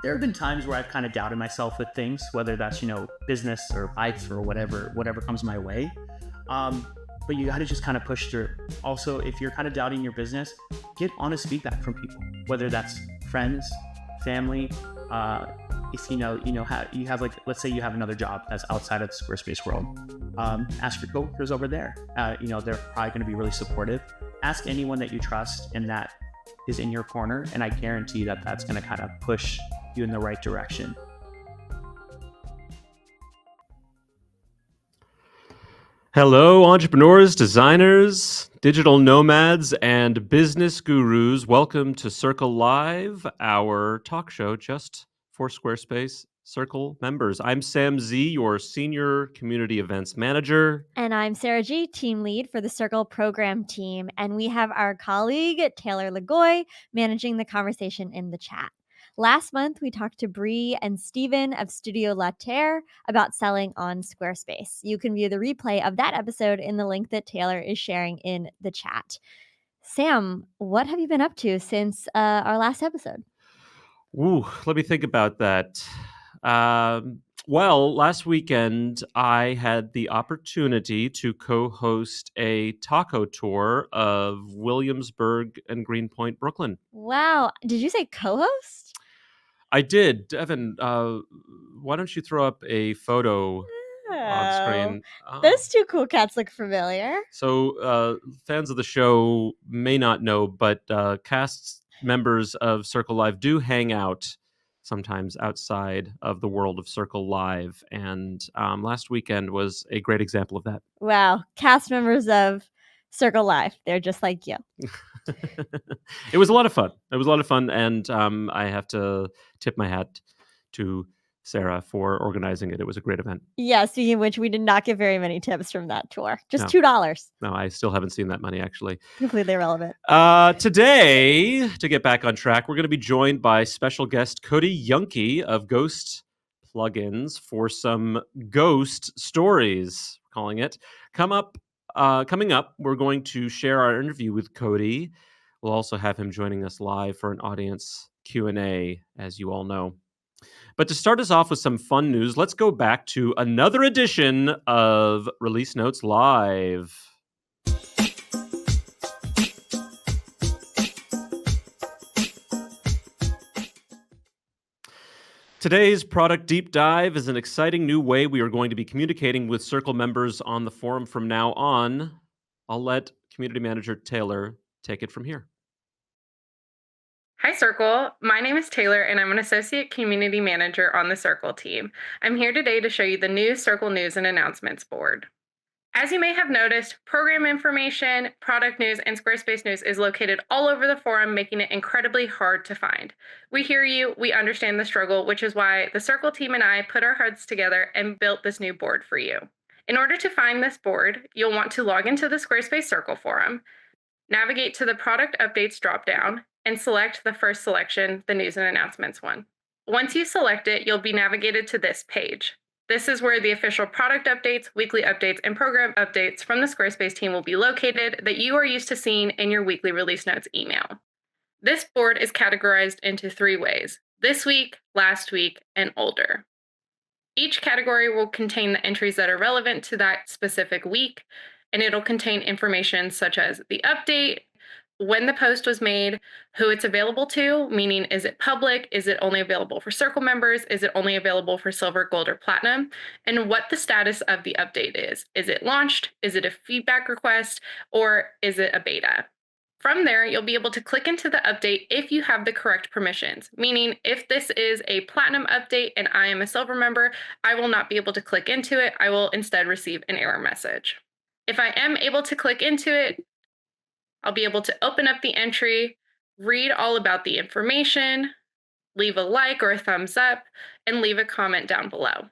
there have been times where I've kind of doubted myself with things, whether that's, business or bikes or whatever comes my way. Um, but you got to just kind of push through. Also, if you're kind of doubting your business, get honest feedback from people, whether that's friends, family. If how you have, like, let's say you have another job that's outside of the Squarespace world, ask your coworkers over there. They're probably going to be really supportive. Ask anyone that you trust and that is in your corner, and I guarantee that that's going to kind of push you in the right direction. Hello, entrepreneurs, designers, digital nomads, and business gurus. Welcome to Circle Live, our talk show just for Squarespace Circle members. I'm Sam Z, your Senior Community Events Manager. And I'm Sarah G, Team Lead for the Circle Program Team. And we have our colleague, Taylor Lagoy, managing the conversation in the chat. Last month, we talked to Bree and Steven of Studio La Terre about selling on Squarespace. You can view the replay of that episode in the link that Taylor is sharing in the chat. Sam, what have you been up to since our last episode? Ooh, let me think about that. Well, last weekend, I had the opportunity to co-host a taco tour of Williamsburg and Greenpoint, Brooklyn. Wow. Did you say co-host? I did. Devin, why don't you throw up a photo on screen? Those two cool cats look familiar. So fans of the show may not know, but cast members of Circle Live do hang out sometimes outside of the world of Circle Live. And last weekend was a great example of that. Wow. Cast members of Circle Live. They're just like you. It was a lot of fun. And I have to tip my hat to Sarah for organizing it. It was a great event. Yeah, speaking of which, we did not get very many tips from that tour. Just $2. No, I still haven't seen that money, actually. Completely irrelevant. Today, to get back on track, we're going to be joined by special guest Cody Juhnke of Ghost Plugins for some ghost stories, we're calling it. Coming up, we're going to share our interview with Cody. We'll also have him joining us live for an audience Q&A, as you all know. But to start us off with some fun news, let's go back to another edition of Release Notes Live. Today's product deep dive is an exciting new way we are going to be communicating with Circle members on the forum from now on. I'll let Community Manager Taylor take it from here. Hi, Circle. My name is Taylor, and I'm an Associate Community Manager on the Circle team. I'm here today to show you the new Circle News and Announcements board. As you may have noticed, program information, product news, and Squarespace news is located all over the forum, making it incredibly hard to find. We hear you, we understand the struggle, which is why the Circle team and I put our heads together and built this new board for you. In order to find this board, you'll want to log into the Squarespace Circle forum, navigate to the Product Updates dropdown, and select the first selection, the News and Announcements one. Once you select it, you'll be navigated to this page. This is where the official product updates, weekly updates, and program updates from the Squarespace team will be located that you are used to seeing in your weekly release notes email. This board is categorized into 3 ways: this week, last week, and older. Each category will contain the entries that are relevant to that specific week, and it'll contain information such as the update, when the post was made, who it's available to, meaning is it public, is it only available for Circle members, is it only available for Silver, Gold, or Platinum, and what the status of the update is. Is it launched, is it a feedback request, or is it a beta? From there, you'll be able to click into the update if you have the correct permissions, meaning if this is a Platinum update and I am a Silver member, I will not be able to click into it. I will instead receive an error message. If I am able to click into it, I'll be able to open up the entry, read all about the information, leave a like or a thumbs up, and leave a comment down below.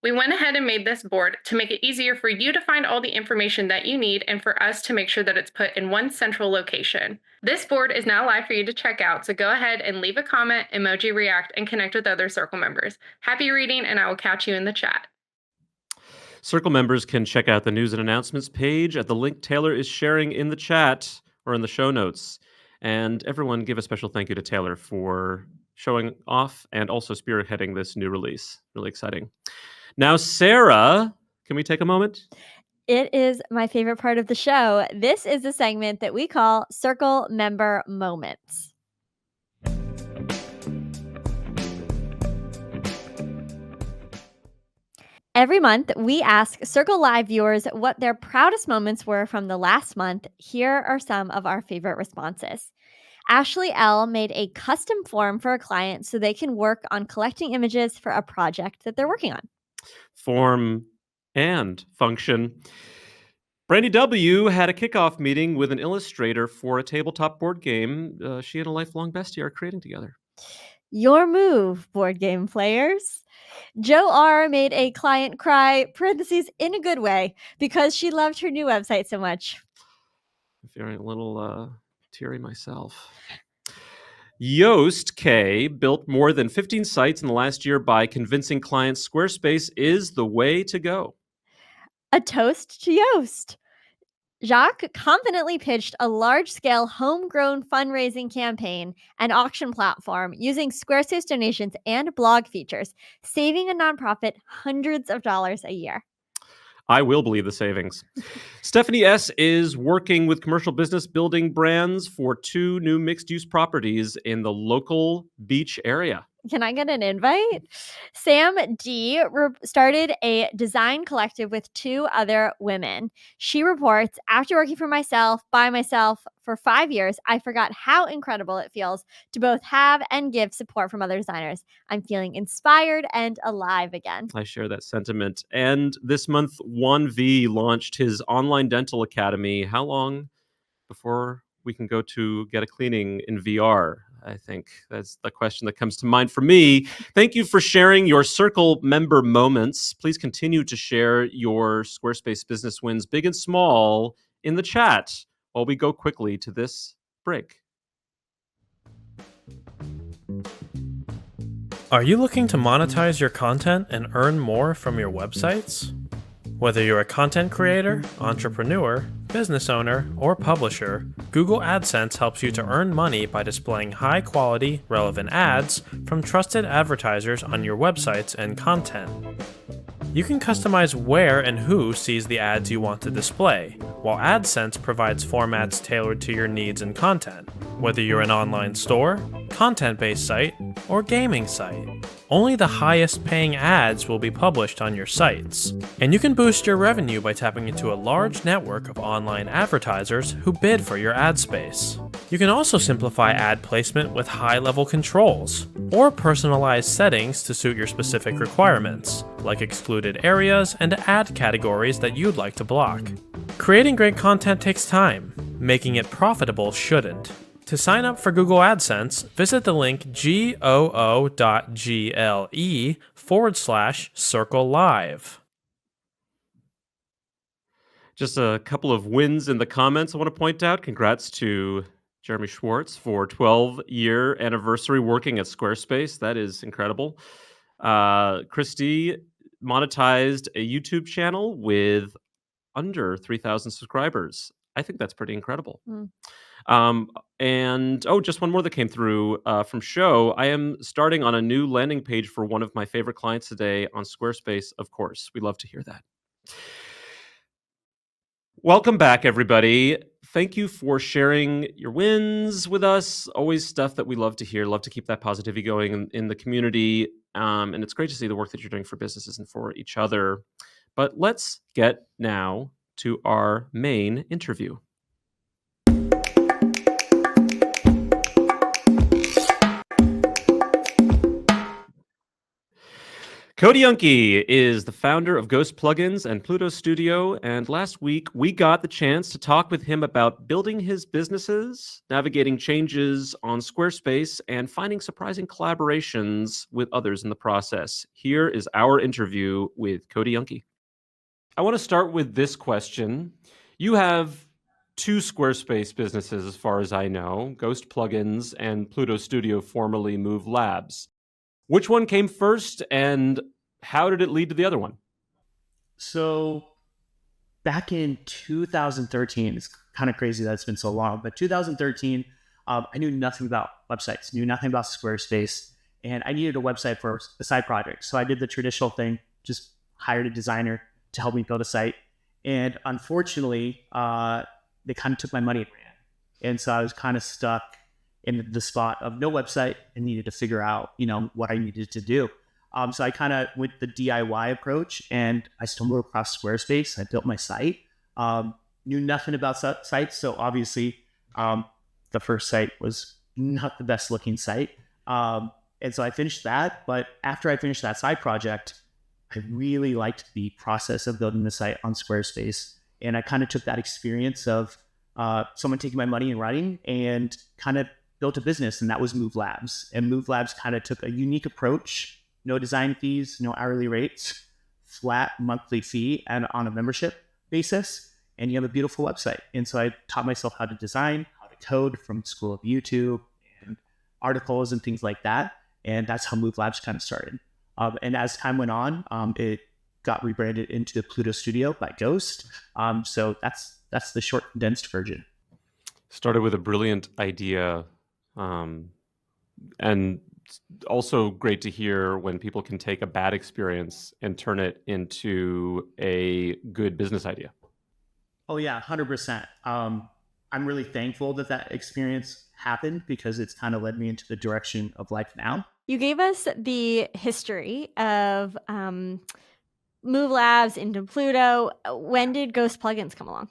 We went ahead and made this board to make it easier for you to find all the information that you need and for us to make sure that it's put in one central location. This board is now live for you to check out, so go ahead and leave a comment, emoji react, and connect with other Circle members. Happy reading, and I will catch you in the chat. Circle members can check out the News and Announcements page at the link Taylor is sharing in the chat or in the show notes. And everyone give a special thank you to Taylor for showing off and also spearheading this new release. Really exciting. Now, Sarah, can we take a moment? It is my favorite part of the show. This is a segment that we call Circle Member Moments. Every month, we ask Circle Live viewers what their proudest moments were from the last month. Here are some of our favorite responses. Ashley L. made a custom form for a client so they can work on collecting images for a project that they're working on. Form and function. Brandy W. had a kickoff meeting with an illustrator for a tabletop board game she and a lifelong bestie are creating together. Your move, board game players. Joe R. made a client cry, parentheses, in a good way, because she loved her new website so much. I'm feeling a little teary myself. Yoast K built more than 15 sites in the last year by convincing clients Squarespace is the way to go. A toast to Yoast. Jacques confidently pitched a large-scale homegrown fundraising campaign and auction platform using Squarespace donations and blog features, saving a nonprofit hundreds of dollars a year. I will believe the savings. Stephanie S. is working with commercial business building brands for 2 new mixed-use properties in the local beach area. Can I get an invite? Sam D. started a design collective with 2 other women. She reports, after working by myself for 5 years, I forgot how incredible it feels to both have and give support from other designers. I'm feeling inspired and alive again. I share that sentiment. And this month, Juan V launched his online dental academy. How long before we can go to get a cleaning in VR? I think that's the question that comes to mind for me. Thank you for sharing your Circle member moments. Please continue to share your Squarespace business wins, big and small, in the chat while we go quickly to this break. Are you looking to monetize your content and earn more from your websites? Whether you're a content creator, entrepreneur, business owner, or publisher, Google AdSense helps you to earn money by displaying high-quality, relevant ads from trusted advertisers on your websites and content. You can customize where and who sees the ads you want to display, while AdSense provides formats tailored to your needs and content, whether you're an online store, content-based site, or gaming site. Only the highest paying ads will be published on your sites, and you can boost your revenue by tapping into a large network of online advertisers who bid for your ad space. You can also simplify ad placement with high-level controls, or personalized settings to suit your specific requirements, like excluded areas and ad categories that you'd like to block. Creating great content takes time. Making it profitable shouldn't. To sign up for Google AdSense, visit the link goo.gle/Circle Live. Just a couple of wins in the comments I want to point out. Congrats to Jeremy Schwartz for 12-year anniversary working at Squarespace. That is incredible. Christy monetized a YouTube channel with under 3,000 subscribers. I think that's pretty incredible. And just one more that came through from Show. I am starting on a new landing page for one of my favorite clients today on Squarespace, of course. We love to hear that. Welcome back, everybody. Thank you for sharing your wins with us. Always stuff that we love to hear. Love to keep that positivity going in the community. And it's great to see the work that you're doing for businesses and for each other. But let's get now to our main interview. Cody Juhnke is the founder of Ghost Plugins and Pluto Studio, and last week we got the chance to talk with him about building his businesses, navigating changes on Squarespace, and finding surprising collaborations with others in the process. Here is our interview with Cody Juhnke. I want to start with this question. You have 2 Squarespace businesses, as far as I know, Ghost Plugins and Pluto Studio, formerly Move Labs. Which one came first, and how did it lead to the other one? So back in 2013, it's kind of crazy that it's been so long, but 2013, I knew nothing about websites, knew nothing about Squarespace, and I needed a website for a side project. So I did the traditional thing, just hired a designer to help me build a site. And unfortunately, they kind of took my money and ran. And so I was kind of stuck in the spot of no website and needed to figure out, what I needed to do. So I kind of went the DIY approach, and I stumbled across Squarespace. I built my site. Knew nothing about sites, so obviously the first site was not the best looking site. And so I finished that, but after I finished that side project, I really liked the process of building the site on Squarespace. And I kind of took that experience of someone taking my money and running and kind of built a business, and that was Move Labs. And Move Labs kind of took a unique approach, no design fees, no hourly rates, flat monthly fee and on a membership basis. And you have a beautiful website. And so I taught myself how to design, how to code from School of YouTube and articles and things like that. And that's how Move Labs kind of started. And as time went on, it got rebranded into Pluto Studio by Ghost. So that's the short condensed version. Started with a brilliant idea, and also great to hear when people can take a bad experience and turn it into a good business idea. Oh yeah, 100%. I'm really thankful that experience happened because it's kind of led me into the direction of life now. You gave us the history of Move Labs into Pluto. When did Ghost Plugins come along?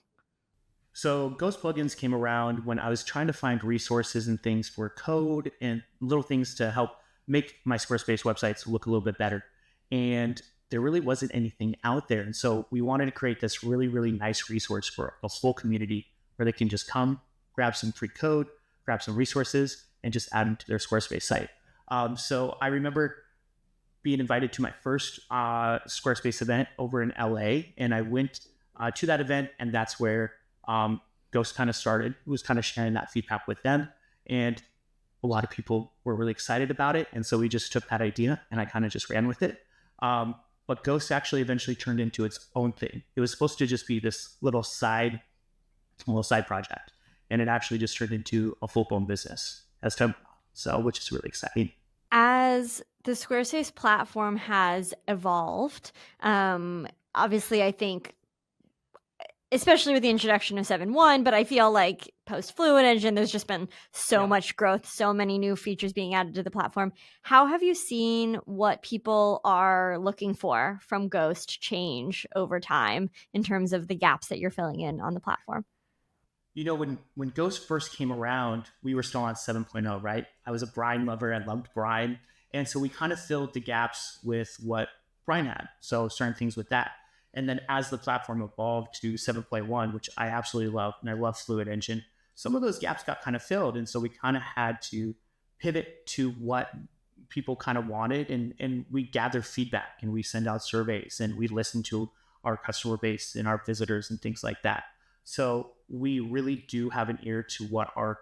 So Ghost Plugins came around when I was trying to find resources and things for code and little things to help make my Squarespace websites look a little bit better. And there really wasn't anything out there. And so we wanted to create this really, really nice resource for a whole community where they can just come, grab some free code, grab some resources, and just add them to their Squarespace site. So I remember being invited to my first Squarespace event over in LA, and I went to that event, and that's where Ghost kind of started. It was kind of sharing that feedback with them, and a lot of people were really excited about it. And so we just took that idea and I kind of just ran with it. But Ghost actually eventually turned into its own thing. It was supposed to just be this little side project, and it actually just turned into a full-blown business as time went on. So, which is really exciting. As the Squarespace platform has evolved, obviously, I think, especially with the introduction of 7.1, but I feel like post Fluid Engine, there's just been so much growth, so many new features being added to the platform. How have you seen what people are looking for from Ghost change over time in terms of the gaps that you're filling in on the platform? When Ghost first came around, we were still on 7.0, right? I was a Brine lover. I loved Brine. And so we kind of filled the gaps with what Brine had. So certain things with that. And then as the platform evolved to 7.1, which I absolutely love, and I love Fluid Engine, some of those gaps got kind of filled. And so we kind of had to pivot to what people kind of wanted. And we gather feedback, and we send out surveys, and we listen to our customer base and our visitors and things like that. So we really do have an ear to what our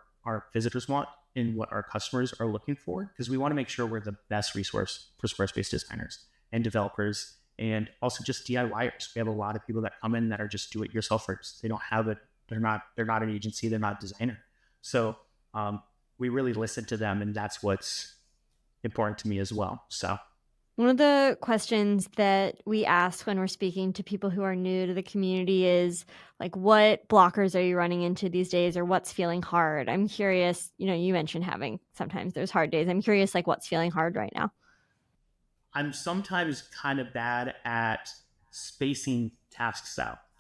visitors want and what our customers are looking for, because we want to make sure we're the best resource for Squarespace designers and developers, and also just DIYers. We have a lot of people that come in that are just do-it-yourselfers. They don't have they're not an agency, they're not a designer. So we really listen to them, and that's what's important to me as well. So one of the questions that we ask when we're speaking to people who are new to the community is like, what blockers are you running into these days, or what's feeling hard? I'm curious, you mentioned having sometimes there's hard days. I'm curious, like, what's feeling hard right now? I'm sometimes kind of bad at spacing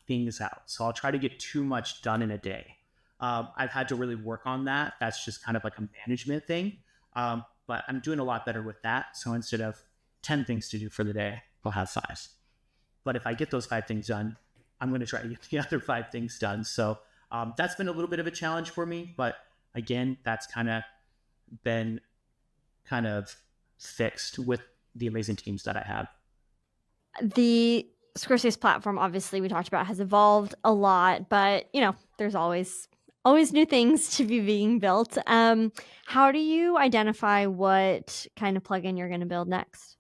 things out. So I'll try to get too much done in a day. I've had to really work on that. That's just kind of like a management thing. But I'm doing a lot better with that. So instead of 10 things to do for the day, I'll have 5. But if I get those 5 things done, I'm going to try to get the other 5 things done. So that's been a little bit of a challenge for me. But again, that's kind of been fixed with the amazing teams that I have. The Squarespace platform, obviously, we talked about, has evolved a lot, but there's always new things to be being built. How do you identify what kind of plugin you're going to build next?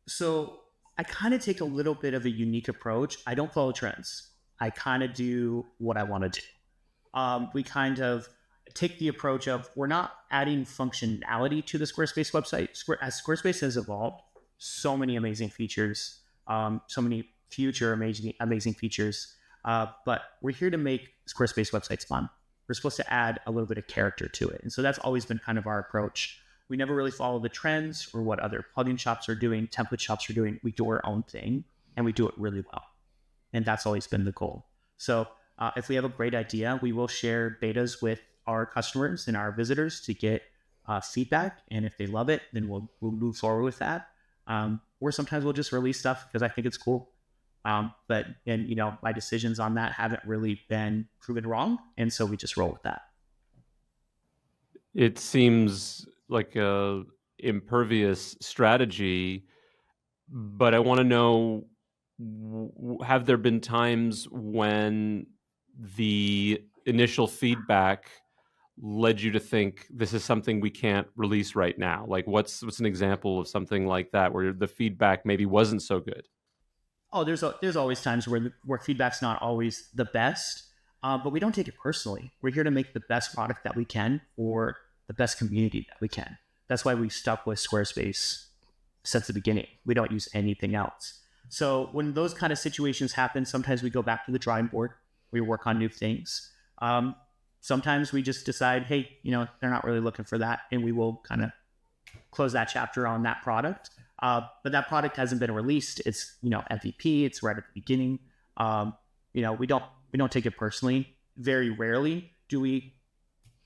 So I kind of take a little bit of a unique approach. I don't follow trends. I kind of do what I want to do. We kind of take the approach of we're not adding functionality to the Squarespace website. As Squarespace has evolved, so many amazing features, so many future amazing features. But we're here to make Squarespace websites fun. We're supposed to add a little bit of character to it. And so that's always been kind of our approach. We never really follow the trends or what other plugin shops are doing, template shops are doing. We do our own thing and we do it really well. And that's always been the goal. So if we have a great idea, we will share betas with our customers and our visitors to get feedback. And if they love it, then we'll move forward with that. Or sometimes we'll just release stuff because I think it's cool. But my decisions on that haven't really been proven wrong. And so we just roll with that. It seems like a impervious strategy, but I want to know, have there been times when the initial feedback led you to think this is something we can't release right now? Like what's an example of something like that where the feedback maybe wasn't so good? Oh, there's always times where feedback's not always the best, but we don't take it personally. We're here to make the best product that we can for the best community that we can. That's why we stuck with Squarespace since the beginning. We don't use anything else. So when those kind of situations happen, sometimes we go back to the drawing board. We work on new things. Sometimes we just decide, hey, they're not really looking for that, and we will kind of close that chapter on that product. But that product hasn't been released. It's MVP. It's right at the beginning. We don't take it personally. Very rarely do we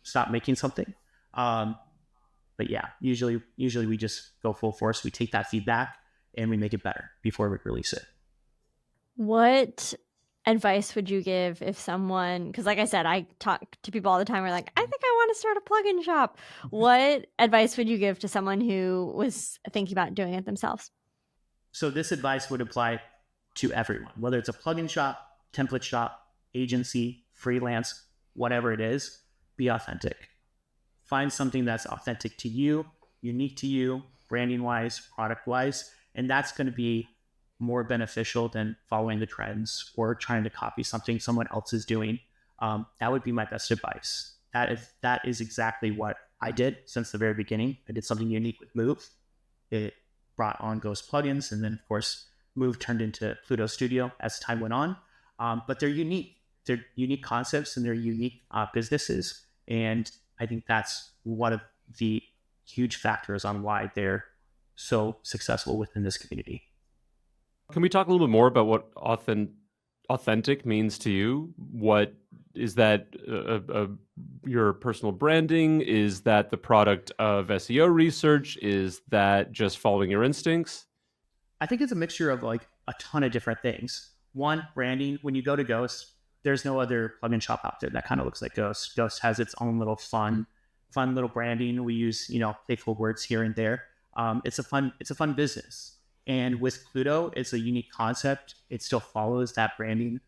stop making something. But yeah, usually we just go full force. We take that feedback and we make it better before we release it. What advice would you give if someone, because like I said, I talk to people all the time, we're like, I think I want to start a plugin shop. What advice would you give to someone who was thinking about doing it themselves? So this advice would apply to everyone, whether it's a plugin shop, template shop, agency, freelance, whatever it is. Be authentic. Find something that's authentic to you, unique to you, branding wise, product wise, and that's going to be more beneficial than following the trends or trying to copy something someone else is doing. That would be my best advice. That is exactly what I did since the very beginning. I did something unique with Move. It brought on Ghost plugins, and then of course Move turned into Pluto Studio as time went on. But they're unique. They're unique concepts and they're unique businesses. And I think that's one of the huge factors on why they're so successful within this community. Can we talk a little bit more about what authentic means to you? What is that? Your personal branding? Is that the product of SEO research? Is that just following your instincts? I think it's a mixture of like a ton of different things. One, branding. When you go to Ghost, there's no other plugin shop out there that kind of looks like Ghost. Ghost has its own little fun little branding. We use playful words here and there. It's a fun business. And with Pluto, it's a unique concept. It still follows that branding,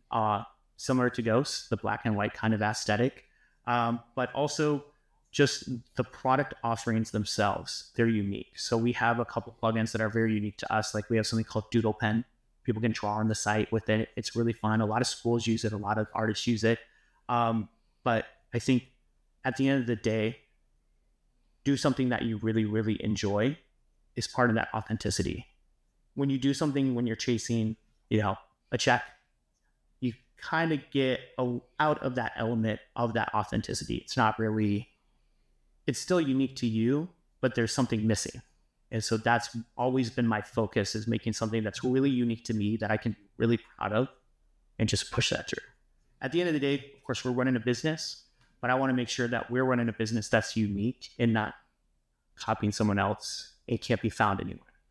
similar to Ghost, the black and white kind of aesthetic. But also just the product offerings themselves, they're unique. So we have a couple plugins that are very unique to us. Like we have something called Doodle Pen. People can draw on the site with it. It's really fun. A lot of schools use it. A lot of artists use it. But I think at the end of the day, do something that you really, really enjoy is part of that authenticity. When you do something, when you're chasing, a check, you kind of get out of that element of that authenticity. It's not really, it's still unique to you, but there's something missing. And so that's always been my focus, is making something that's really unique to me that I can be really proud of and just push that through. At the end of the day, of course, we're running a business, but I want to make sure that we're running a business that's unique and not copying someone else. It can't be found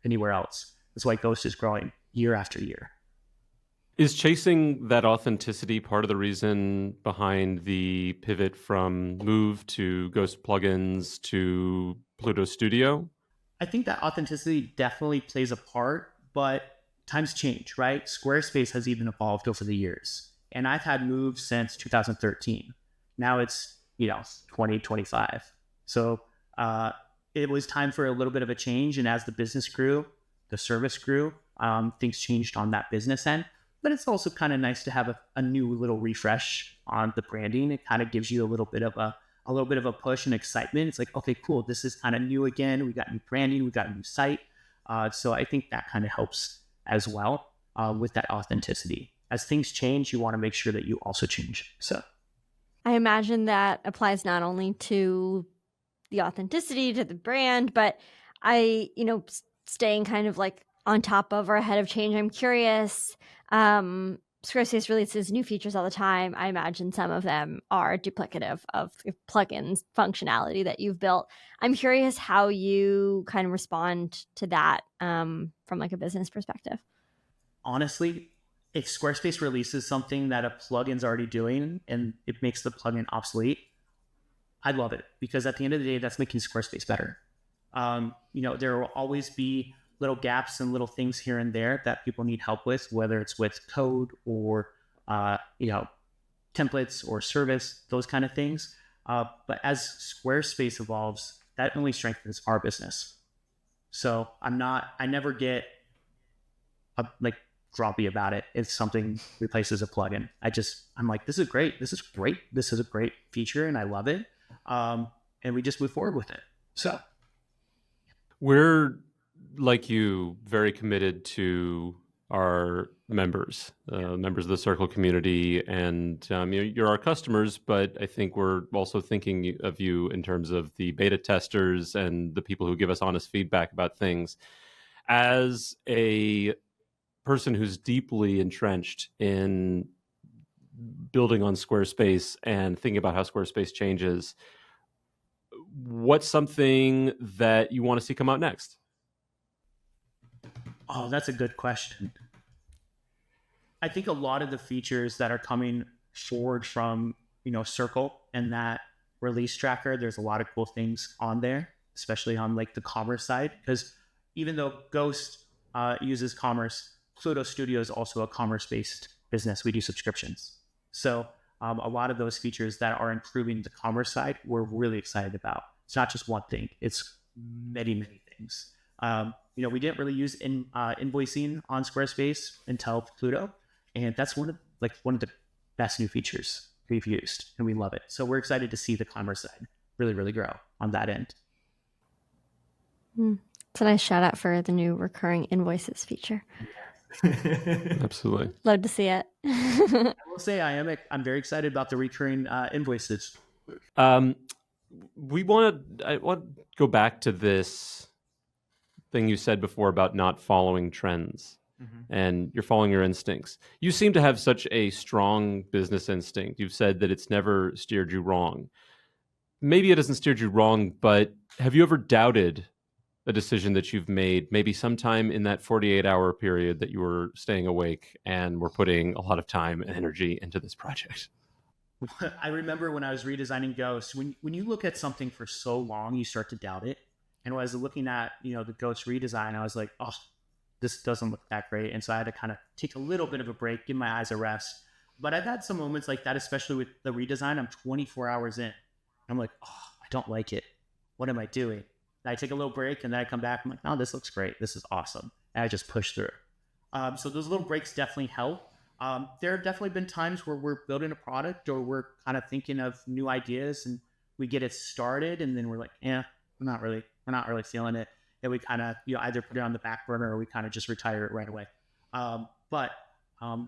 anywhere else. That's why Ghost is growing year after year. Is chasing that authenticity part of the reason behind the pivot from Move to Ghost plugins to Pluto Studio? I think that authenticity definitely plays a part, but times change, right? Squarespace has even evolved over the years. And I've had Move since 2013. Now it's, 2025. So it was time for a little bit of a change. And as the business grew, the service grew, things changed on that business end. But it's also kind of nice to have a new little refresh on the branding. It kind of gives you a little bit of a little bit of a push and excitement. It's like, okay, cool. This is kind of new again. We got new branding. We got a new site. So I think that kind of helps as well with that authenticity. As things change, you want to make sure that you also change. So I imagine that applies not only to the authenticity, to the brand, but staying kind of like on top of or ahead of change. I'm curious. Squarespace releases new features all the time. I imagine some of them are duplicative of the plugins functionality that you've built. I'm curious how you kind of respond to that from like a business perspective. honestly, if Squarespace releases something that a plugin's already doing and it makes the plugin obsolete, I love it, because at the end of the day, that's making Squarespace better. There will always be little gaps and little things here and there that people need help with, whether it's with code or templates or service, those kind of things. But as Squarespace evolves, that only strengthens our business. So I never get grumpy about it if something replaces a plugin. I'm like, this is great. This is great. This is a great feature and I love it. And we just move forward with it. So we're, like you, very committed to our members of the Circle community, and you're our customers, but I think we're also thinking of you in terms of the beta testers and the people who give us honest feedback about things. As a person who's deeply entrenched in building on Squarespace and thinking about how Squarespace changes, what's something that you want to see come out next? Oh, that's a good question. I think a lot of the features that are coming forward from, Circle and that release tracker, there's a lot of cool things on there, especially on like the commerce side, because even though Ghost uses commerce, Pluto Studio is also a commerce-based business. We do subscriptions. So a lot of those features that are improving the commerce side, we're really excited about. It's not just one thing. It's many, many things. We didn't really use invoicing on Squarespace until Pluto. And that's one of the best new features we've used, and we love it. So we're excited to see the commerce side really, really grow on that end. It's a nice shout out for the new recurring invoices feature. Absolutely. Love to see it. I will say I'm very excited about the recurring invoices. I want to go back to this thing you said before about not following trends. And you're following your instincts. You seem to have such a strong business instinct. You've said that it's never steered you wrong. Maybe it hasn't steered you wrong, but have you ever doubted a decision that you've made, maybe sometime in that 48-hour period that you were staying awake and were putting a lot of time and energy into this project? I remember when I was redesigning Ghost, when you look at something for so long, you start to doubt it. And when I was looking at, the Ghost redesign, I was like, oh, this doesn't look that great. And so I had to kind of take a little bit of a break, give my eyes a rest. But I've had some moments like that, especially with the redesign. I'm 24 hours in. I'm like, oh, I don't like it. What am I doing? And I take a little break and then I come back. I'm like, oh, this looks great. This is awesome. And I just push through. So those little breaks definitely help. There have definitely been times where we're building a product or we're kind of thinking of new ideas and we get it started and then we're like, we're not really feeling it. And we kind of either put it on the back burner or we kind of just retire it right away. But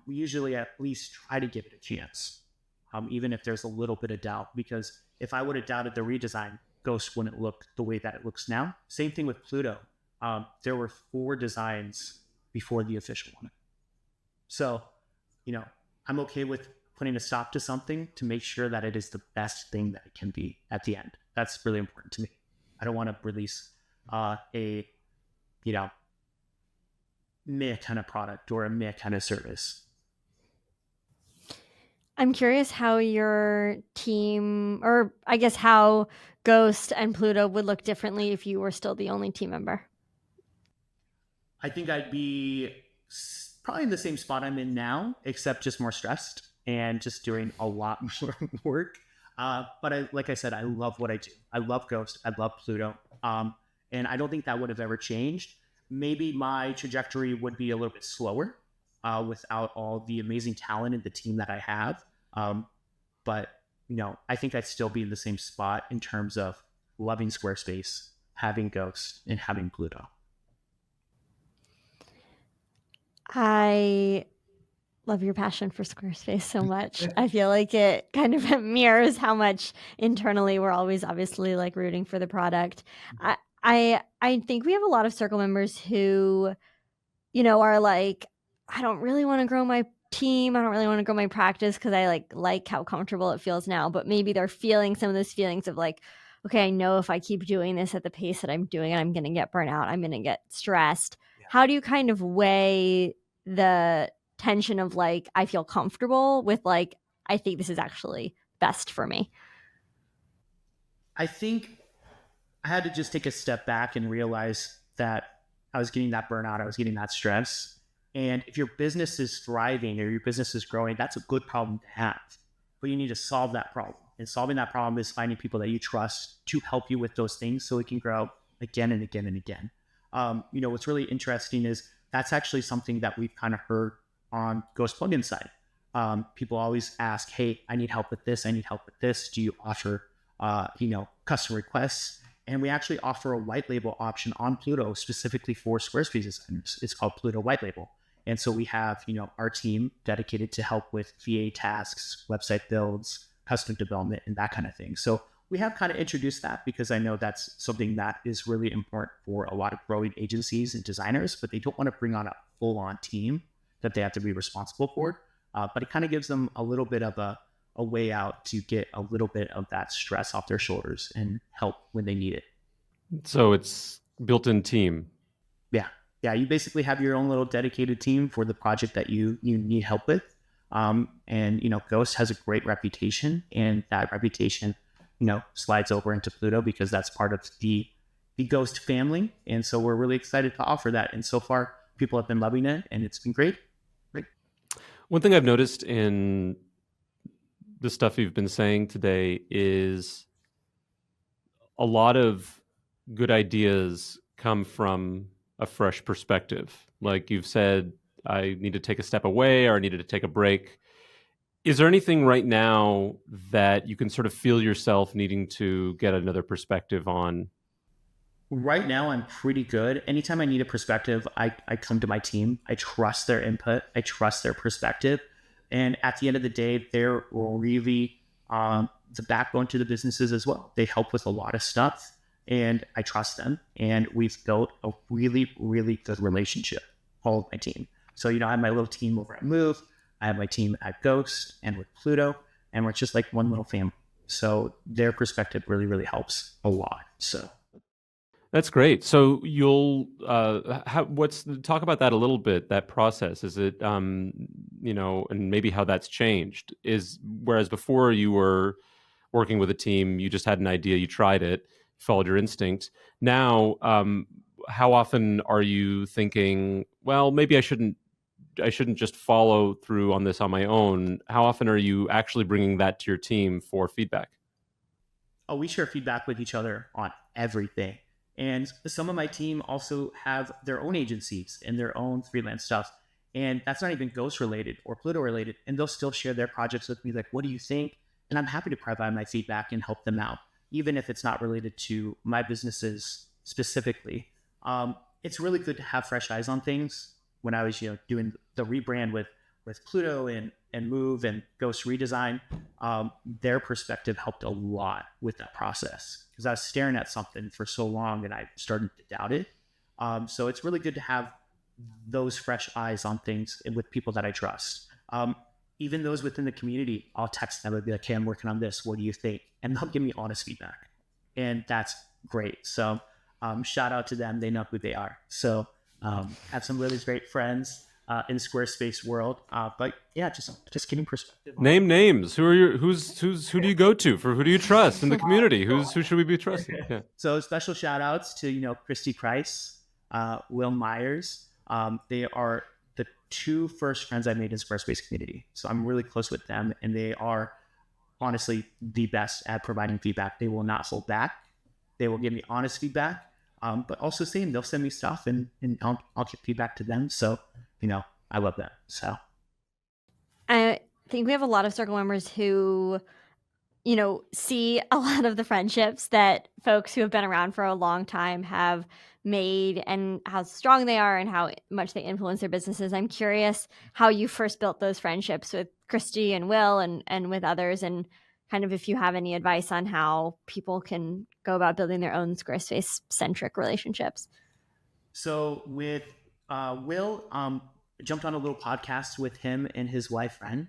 we usually at least try to give it a chance, even if there's a little bit of doubt. Because if I would have doubted the redesign, Ghost wouldn't look the way that it looks now. Same thing with Pluto. There were 4 designs before the official one. So, I'm okay with putting a stop to something to make sure that it is the best thing that it can be at the end. That's really important to me. I don't want to release a meh kind of product or a meh kind of service. I'm curious how your team, or I guess how Ghost and Pluto would look differently if you were still the only team member. I think I'd be probably in the same spot I'm in now, except just more stressed and just doing a lot more work. But like I said, I love what I do. I love Ghost. I love Pluto. And I don't think that would have ever changed. Maybe my trajectory would be a little bit slower without all the amazing talent in the team that I have. But I think I'd still be in the same spot in terms of loving Squarespace, having Ghost, and having Pluto. I love your passion for Squarespace so much. I feel like it kind of mirrors how much internally we're always obviously like rooting for the product. I think we have a lot of circle members who, are like, I don't really want to grow my team. I don't really want to grow my practice because I like how comfortable it feels now. But maybe they're feeling some of those feelings of like, okay, I know if I keep doing this at the pace that I'm doing it, I'm going to get burnt out. I'm going to get stressed. Yeah. How do you kind of weigh the tension of like, I feel comfortable with like, I think this is actually best for me? I think I had to just take a step back and realize that I was getting that burnout. I was getting that stress. And if your business is thriving or your business is growing, that's a good problem to have. But you need to solve that problem. And solving that problem is finding people that you trust to help you with those things so it can grow again and again and again. What's really interesting is that's actually something that we've kind of heard on Ghost Plugin side. People always ask, hey, I need help with this. I need help with this. Do you offer, custom requests? And we actually offer a white label option on Pluto specifically for Squarespace designers. It's called Pluto White Label. And so we have, our team dedicated to help with VA tasks, website builds, custom development, and that kind of thing. So we have kind of introduced that because I know that's something that is really important for a lot of growing agencies and designers, but they don't want to bring on a full-on team that they have to be responsible for. But it kind of gives them a little bit of a way out to get a little bit of that stress off their shoulders and help when they need it. So it's built-in team. Yeah. You basically have your own little dedicated team for the project that you need help with. Ghost has a great reputation, and that reputation, slides over into Pluto because that's part of the Ghost family. And so we're really excited to offer that. And so far, people have been loving it, and it's been great. One thing I've noticed in the stuff you've been saying today is a lot of good ideas come from a fresh perspective. Like you've said, I need to take a step away or I needed to take a break. Is there anything right now that you can sort of feel yourself needing to get another perspective on? Right now, I'm pretty good. Anytime I need a perspective, I come to my team. I trust their input. I trust their perspective. And at the end of the day, they're really the backbone to the businesses as well. They help with a lot of stuff, and I trust them. And we've built a really, really good relationship, all of my team. So, I have my little team over at Move. I have my team at Ghost and with Pluto, and we're just like one little family. So their perspective really, really helps a lot. So that's great. So you'll talk about that a little bit. That process, is it and maybe how that's changed is whereas before you were working with a team, you just had an idea, you tried it, followed your instinct. Now, how often are you thinking, well, maybe I shouldn't just follow through on this on my own? How often are you actually bringing that to your team for feedback? Oh, we share feedback with each other on everything. And some of my team also have their own agencies and their own freelance stuff. And that's not even Ghost related or Pluto related. And they'll still share their projects with me. Like, what do you think? And I'm happy to provide my feedback and help them out, even if it's not related to my businesses specifically. It's really good to have fresh eyes on things. When I was, doing the rebrand with Pluto and Move and Ghost redesign, their perspective helped a lot with that process because I was staring at something for so long and I started to doubt it. So it's really good to have those fresh eyes on things with people that I trust. Even those within the community, I'll text them and be like, hey, I'm working on this. What do you think? And they'll give me honest feedback. And that's great. So shout out to them. They know who they are. So have some really great friends in Squarespace world. But yeah, just getting perspective. Name names. Who do you go to for who do you trust in the community? Who should we be trusting? Yeah. So special shout outs to, Christy Price, Will Myers. They are the two first friends I made in Squarespace community. So I'm really close with them, and they are honestly the best at providing feedback. They will not hold back. They will give me honest feedback. But also they'll send me stuff and I'll give feedback to them. So, I love them. So I think we have a lot of circle members who see a lot of the friendships that folks who have been around for a long time have made and how strong they are and how much they influence their businesses. I'm curious how you first built those friendships with Christy and Will and with others, and kind of if you have any advice on how people can go about building their own Squarespace-centric relationships. So with Will, jumped on a little podcast with him and his wife, Ren,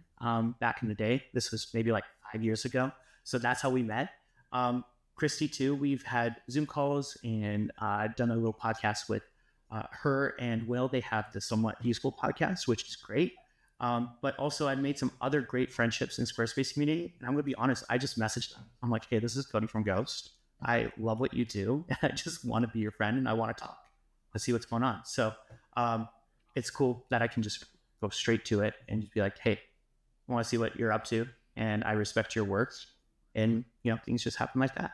back in the day. This was maybe like 5 years ago. So that's how we met. Christy, too, we've had Zoom calls and done a little podcast with her and Will. They have the Somewhat Useful podcast, which is great. But also I made some other great friendships in Squarespace community. And I'm going to be honest, I just messaged them. I'm like, hey, this is Cody from Ghost. I love what you do. And I just want to be your friend and I want to talk. Let's see what's going on. So it's cool that I can just go straight to it and just be like, hey, I want to see what you're up to. And I respect your work. And, things just happen like that.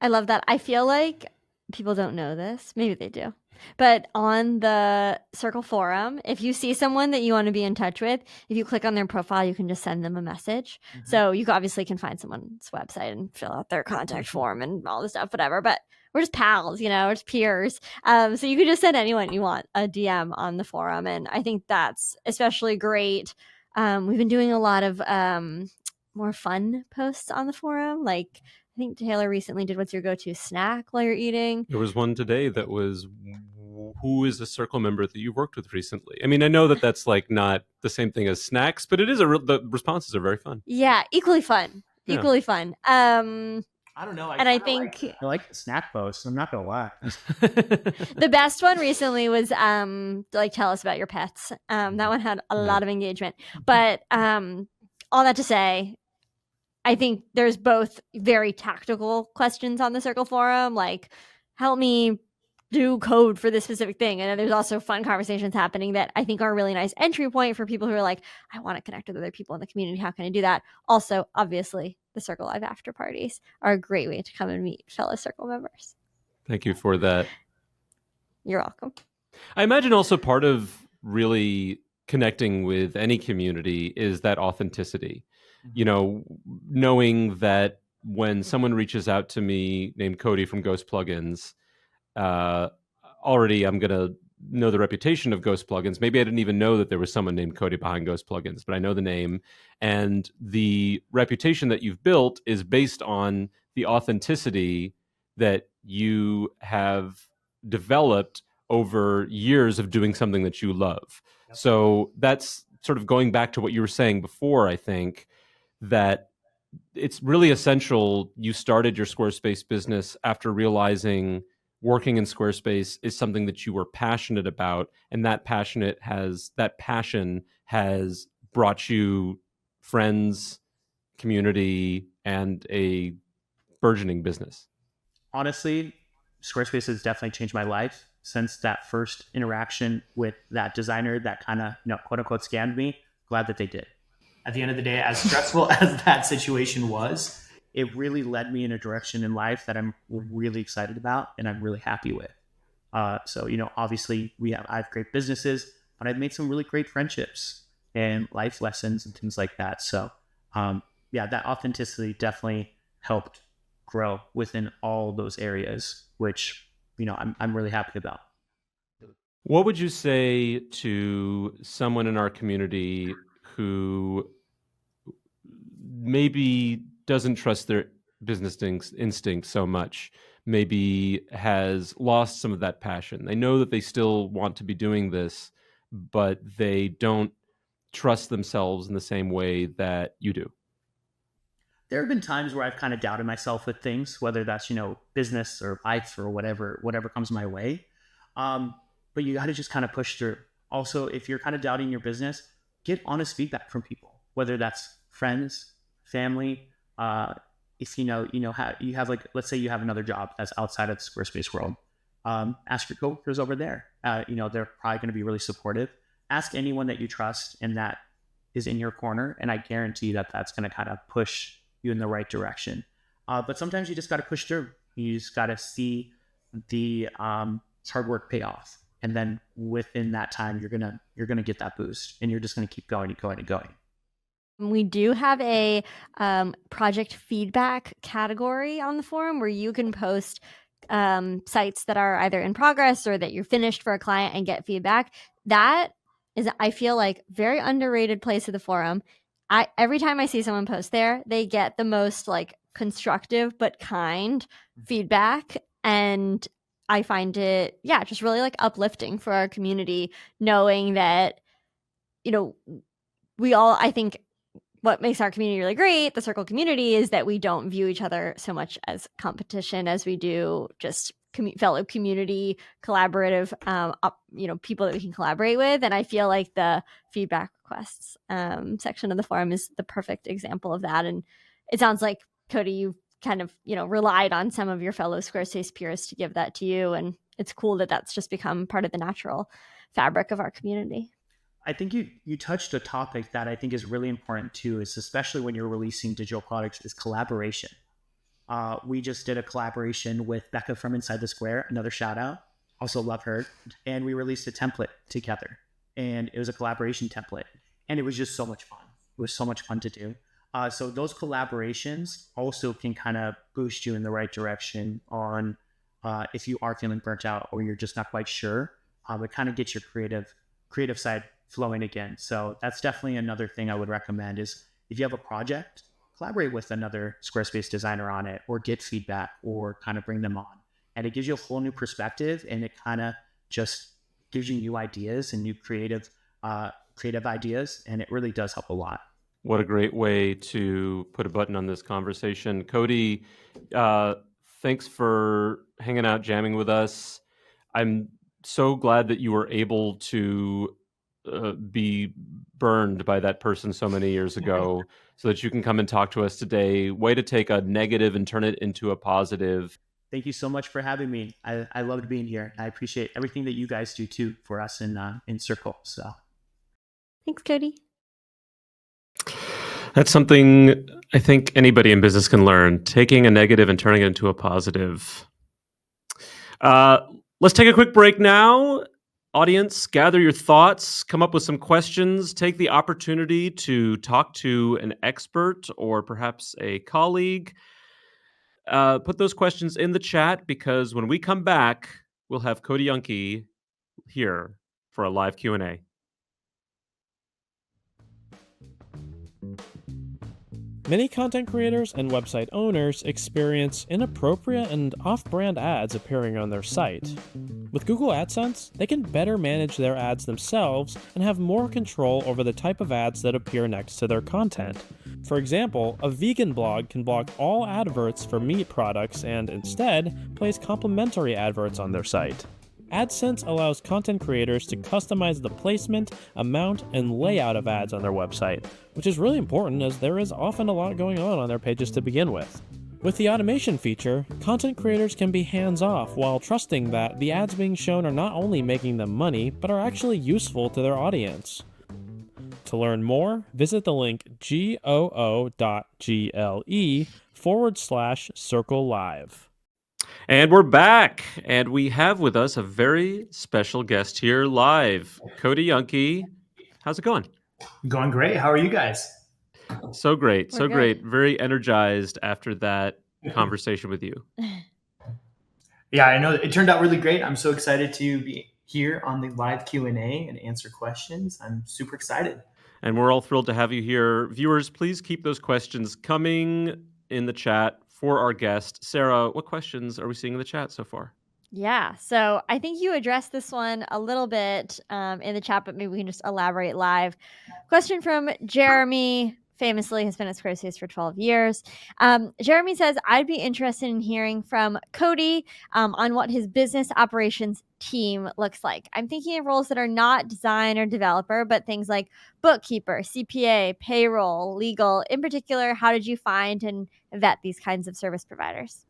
I love that. I feel like people don't know this. Maybe they do. But on the Circle forum, if you see someone that you want to be in touch with, if you click on their profile, you can just send them a message. Mm-hmm. So you obviously can find someone's website and fill out their contact form and all this stuff, whatever. But we're just pals, we're just peers. So you can just send anyone you want a DM on the forum. And I think that's especially great. We've been doing a lot of more fun posts on the forum. Like I think Taylor recently did what's your go-to snack while you're eating. There was one today that was who is a Circle member that you've worked with recently. I mean, I know that that's like not the same thing as snacks, but it is the responses are very fun. Yeah, equally fun. Yeah. Equally fun. I don't know. I think I like the snack posts. I'm not gonna lie. The best one recently was tell us about your pets. That one had a lot of engagement. But all that to say, I think there's both very tactical questions on the Circle forum, like help me do code for this specific thing. And then there's also fun conversations happening that I think are a really nice entry point for people who are like, I want to connect with other people in the community. How can I do that? Also, obviously, the Circle Live after parties are a great way to come and meet fellow Circle members. Thank you for that. You're welcome. I imagine also part of really connecting with any community is that authenticity. Knowing that when someone reaches out to me named Cody from Ghost Plugins, already I'm going to know the reputation of Ghost Plugins. Maybe I didn't even know that there was someone named Cody behind Ghost Plugins, but I know the name. And the reputation that you've built is based on the authenticity that you have developed over years of doing something that you love. Yep. So that's sort of going back to what you were saying before, I think, that it's really essential you started your Squarespace business after realizing working in Squarespace is something that you were passionate about, and that passion has brought you friends, community, and a burgeoning business. Honestly, Squarespace has definitely changed my life since that first interaction with that designer that kind of, quote unquote, scammed me. Glad that they did. At the end of the day, as stressful as that situation was, it really led me in a direction in life that I'm really excited about and I'm really happy with. So, obviously I have great businesses, but I've made some really great friendships and life lessons and things like that. So, that authenticity definitely helped grow within all those areas, which, I'm really happy about. What would you say to someone in our community who maybe doesn't trust their business instinct so much, maybe has lost some of that passion? They know that they still want to be doing this, but they don't trust themselves in the same way that you do. There have been times where I've kind of doubted myself with things, whether that's, business or life or whatever comes my way. But you got to just kind of push through. Also, if you're kind of doubting your business, get honest feedback from people, whether that's friends, family. If how you have, like, let's say you have another job that's outside of the Squarespace world, ask your coworkers over there. They're probably going to be really supportive. Ask anyone that you trust and that is in your corner, and I guarantee that that's going to kind of push you in the right direction. But sometimes you just got to push through. You just got to see the hard work pay off, and then within that time, you're gonna get that boost, and you're just gonna keep going and going and going. We do have a project feedback category on the forum where you can post sites that are either in progress or that you're finished for a client and get feedback. That is, I feel like, very underrated place of the forum. Every time I see someone post there, they get the most like constructive but kind feedback, and I find it, just really like uplifting for our community, knowing that, we all, I think, what makes our community really great, the Circle community, is that we don't view each other so much as competition as we do just fellow community collaborative, people that we can collaborate with. And I feel like the feedback requests section of the forum is the perfect example of that. And it sounds like, Cody, you kind of, relied on some of your fellow Squarespace peers to give that to you. And it's cool that that's just become part of the natural fabric of our community. I think you touched a topic that I think is really important too, is especially when you're releasing digital products, is collaboration. We just did a collaboration with Becca from Inside the Square, another shout out, also love her. And we released a template together, and it was a collaboration template, and it was just so much fun. It was so much fun to do. So those collaborations also can kind of boost you in the right direction on if you are feeling burnt out or you're just not quite sure. It kind of gets your creative side flowing again. So that's definitely another thing I would recommend, is if you have a project, collaborate with another Squarespace designer on it, or get feedback, or kind of bring them on. And it gives you a whole new perspective, and it kind of just gives you new ideas and new creative ideas. And it really does help a lot. What a great way to put a button on this conversation. Cody, thanks for hanging out, jamming with us. I'm so glad that you were able to be burned by that person so many years ago so that you can come and talk to us today. Way to take a negative and turn it into a positive. Thank you so much for having me. I loved being here. I appreciate everything that you guys do too for us in Circle. So thanks, Cody. That's something I think anybody in business can learn, taking a negative and turning it into a positive. Let's take a quick break now. Audience, gather your thoughts, come up with some questions, take the opportunity to talk to an expert or perhaps a colleague. Put those questions in the chat, because when we come back, we'll have Cody Juhnke here for a live Q&A. Many content creators and website owners experience inappropriate and off-brand ads appearing on their site. With Google AdSense, they can better manage their ads themselves and have more control over the type of ads that appear next to their content. For example, a vegan blog can block all adverts for meat products and instead place complimentary adverts on their site. AdSense allows content creators to customize the placement, amount, and layout of ads on their website, which is really important as there is often a lot going on their pages to begin with. With the automation feature, content creators can be hands-off while trusting that the ads being shown are not only making them money, but are actually useful to their audience. To learn more, visit the link goo.gle/Circle Live. And we're back, and we have with us a very special guest here live. Cody Juhnke, how's it going? Going great. How are you guys? So great, We're good. great. Very energized after that conversation with you. Yeah, I know it turned out really great. I'm so excited to be here on the live Q&A and answer questions. I'm super excited. And we're all thrilled to have you here. Viewers, please keep those questions coming in the chat for our guest. Sarah, what questions are we seeing in the chat so far? Yeah, so I think you addressed this one a little bit in the chat, but maybe we can just elaborate live. Question from Jeremy, famously has been at Squarespace for 12 years. Jeremy says, I'd be interested in hearing from Cody on what his business operations team looks like. I'm thinking of roles that are not design or developer, but things like bookkeeper, CPA, payroll, legal. In particular, how did you find and vet these kinds of service providers?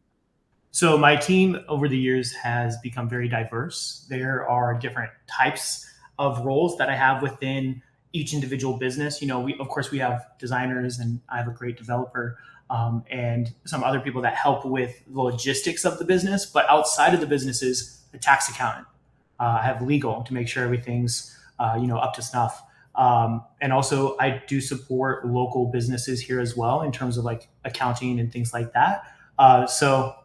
So my team over the years has become very diverse. There are different types of roles that I have within each individual business. You know, we have designers, and I have a great developer, and some other people that help with the logistics of the business. But outside of the business is a tax accountant. I have legal to make sure everything's up to snuff. And also I do support local businesses here as well in terms of like accounting and things like that. So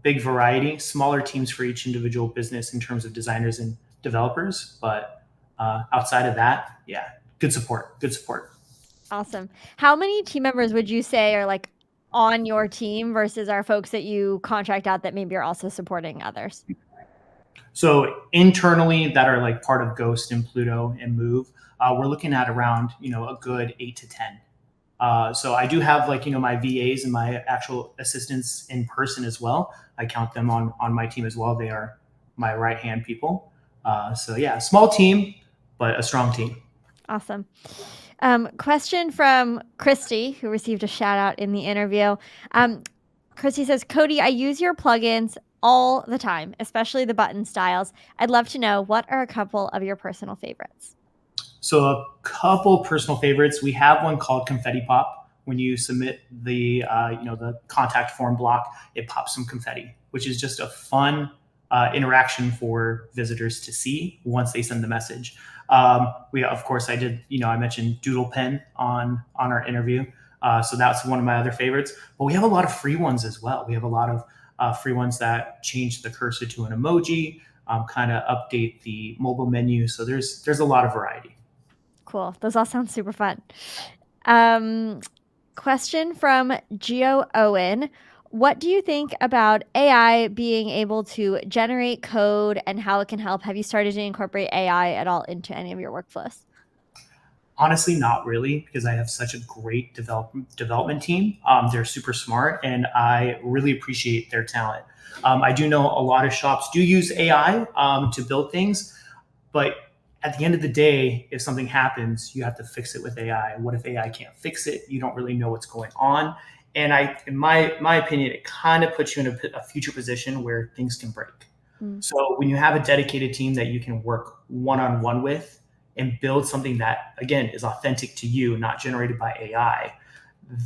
big variety, smaller teams for each individual business in terms of designers and developers. But outside of that, yeah, good support. Awesome. How many team members would you say are like on your team versus our folks that you contract out that maybe are also supporting others? So internally that are like part of Ghost and Pluto and Move, we're looking at around, a good 8 to 10. So I do have like, my VAs and my actual assistants in person as well. I count them on my team as well. They are my right hand people. So yeah, small team, but a strong team. Awesome. Question from Christy, who received a shout out in the interview. Christy says, Cody, I use your plugins all the time, especially the button styles. I'd love to know, what are a couple of your personal favorites? So a couple personal favorites. We have one called Confetti Pop. When you submit the the contact form block, it pops some confetti, which is just a fun interaction for visitors to see once they send the message. We of course I did I mentioned Doodle Pen on our interview, so that's one of my other favorites. But we have a lot of free ones as well. We have a lot of free ones that change the cursor to an emoji, kind of update the mobile menu. So there's a lot of variety. Cool. Those all sound super fun. Question from Geo Owen. What do you think about AI being able to generate code and how it can help? Have you started to incorporate AI at all into any of your workflows? Honestly, not really, because I have such a great development team. They're super smart, and I really appreciate their talent. I do know a lot of shops do use AI to build things, but at the end of the day, if something happens, you have to fix it with AI. What if AI can't fix it? You don't really know what's going on. And in my opinion, it kind of puts you in a future position where things can break. So when you have a dedicated team that you can work one-on-one with and build something that, again, is authentic to you, not generated by AI,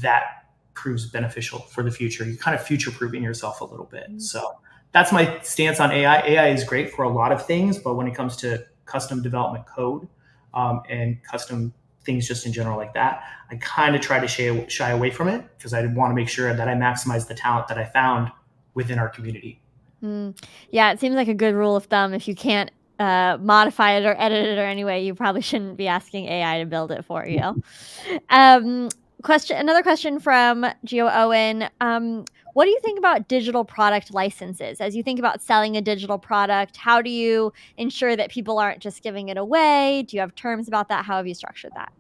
that proves beneficial for the future. You're kind of future-proofing yourself a little bit. So that's my stance on AI. AI is great for a lot of things, but when it comes to custom development code and custom things just in general like that, I kind of try to shy away from it because I want to make sure that I maximize the talent that I found within our community. Yeah, it seems like a good rule of thumb. If you can't modify it or edit it or anyway, you probably shouldn't be asking AI to build it for you. Another question from Geo Owen. What do you think about digital product licenses? As you think about selling a digital product, how do you ensure that people aren't just giving it away? Do you have terms about that? How have you structured that?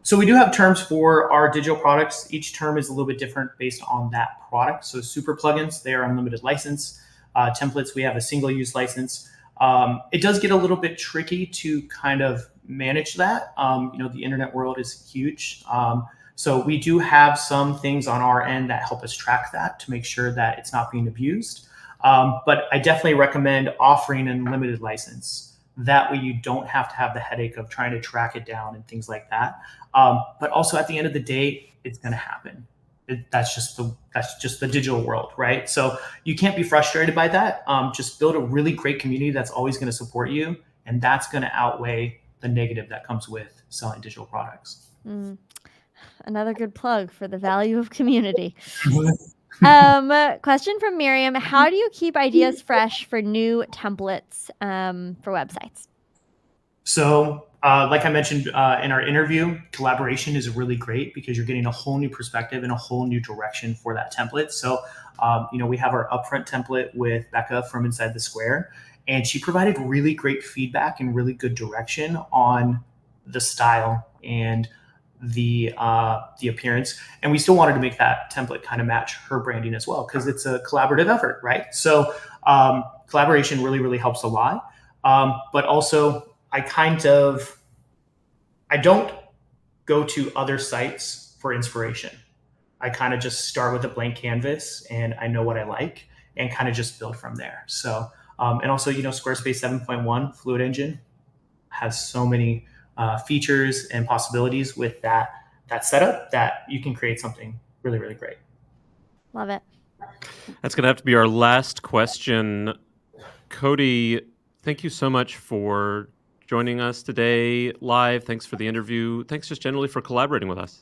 So we do have terms for our digital products. Each term is a little bit different based on that product. So super plugins, they are unlimited license. Templates, we have a single-use license. It does get a little bit tricky to kind of manage that. The internet world is huge. So we do have some things on our end that help us track that to make sure that it's not being abused. But I definitely recommend offering an unlimited license. That way you don't have to have the headache of trying to track it down and things like that. But also at the end of the day, it's going to happen. That's just the digital world, right? So you can't be frustrated by that. Just build a really great community that's always going to support you, and that's going to outweigh the negative that comes with selling digital products. Another good plug for the value of community. Question from Miriam. How do you keep ideas fresh for new templates for websites? So like I mentioned in our interview, collaboration is really great because you're getting a whole new perspective and a whole new direction for that template. So, we have our upfront template with Becca from Inside the Square, and she provided really great feedback and really good direction on the style and the appearance. And we still wanted to make that template kind of match her branding as well, because it's a collaborative effort, right? So collaboration really, really helps a lot. But also, I don't go to other sites for inspiration. I kind of just start with a blank canvas and I know what I like and kind of just build from there. So, and also, Squarespace 7.1 Fluid Engine has so many features and possibilities with that setup that you can create something really, really great. Love it. That's going to have to be our last question. Cody, thank you so much for joining us today live. Thanks for the interview. Thanks just generally for collaborating with us.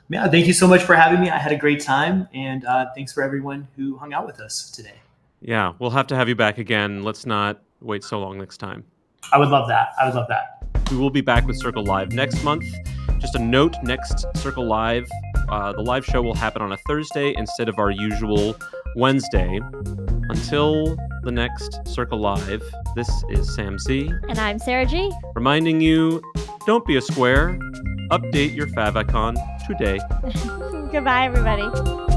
Yeah, thank you so much for having me. I had a great time, and thanks for everyone who hung out with us today. Yeah, we'll have to have you back again. Let's not wait so long next time. I would love that. We will be back with Circle Live next month. Just a note, next Circle Live, the live show will happen on a Thursday instead of our usual Wednesday. Until the next Circle Live, this is Sam Z. And I'm Sarah G. Reminding you, don't be a square. Update your favicon today. Goodbye, everybody.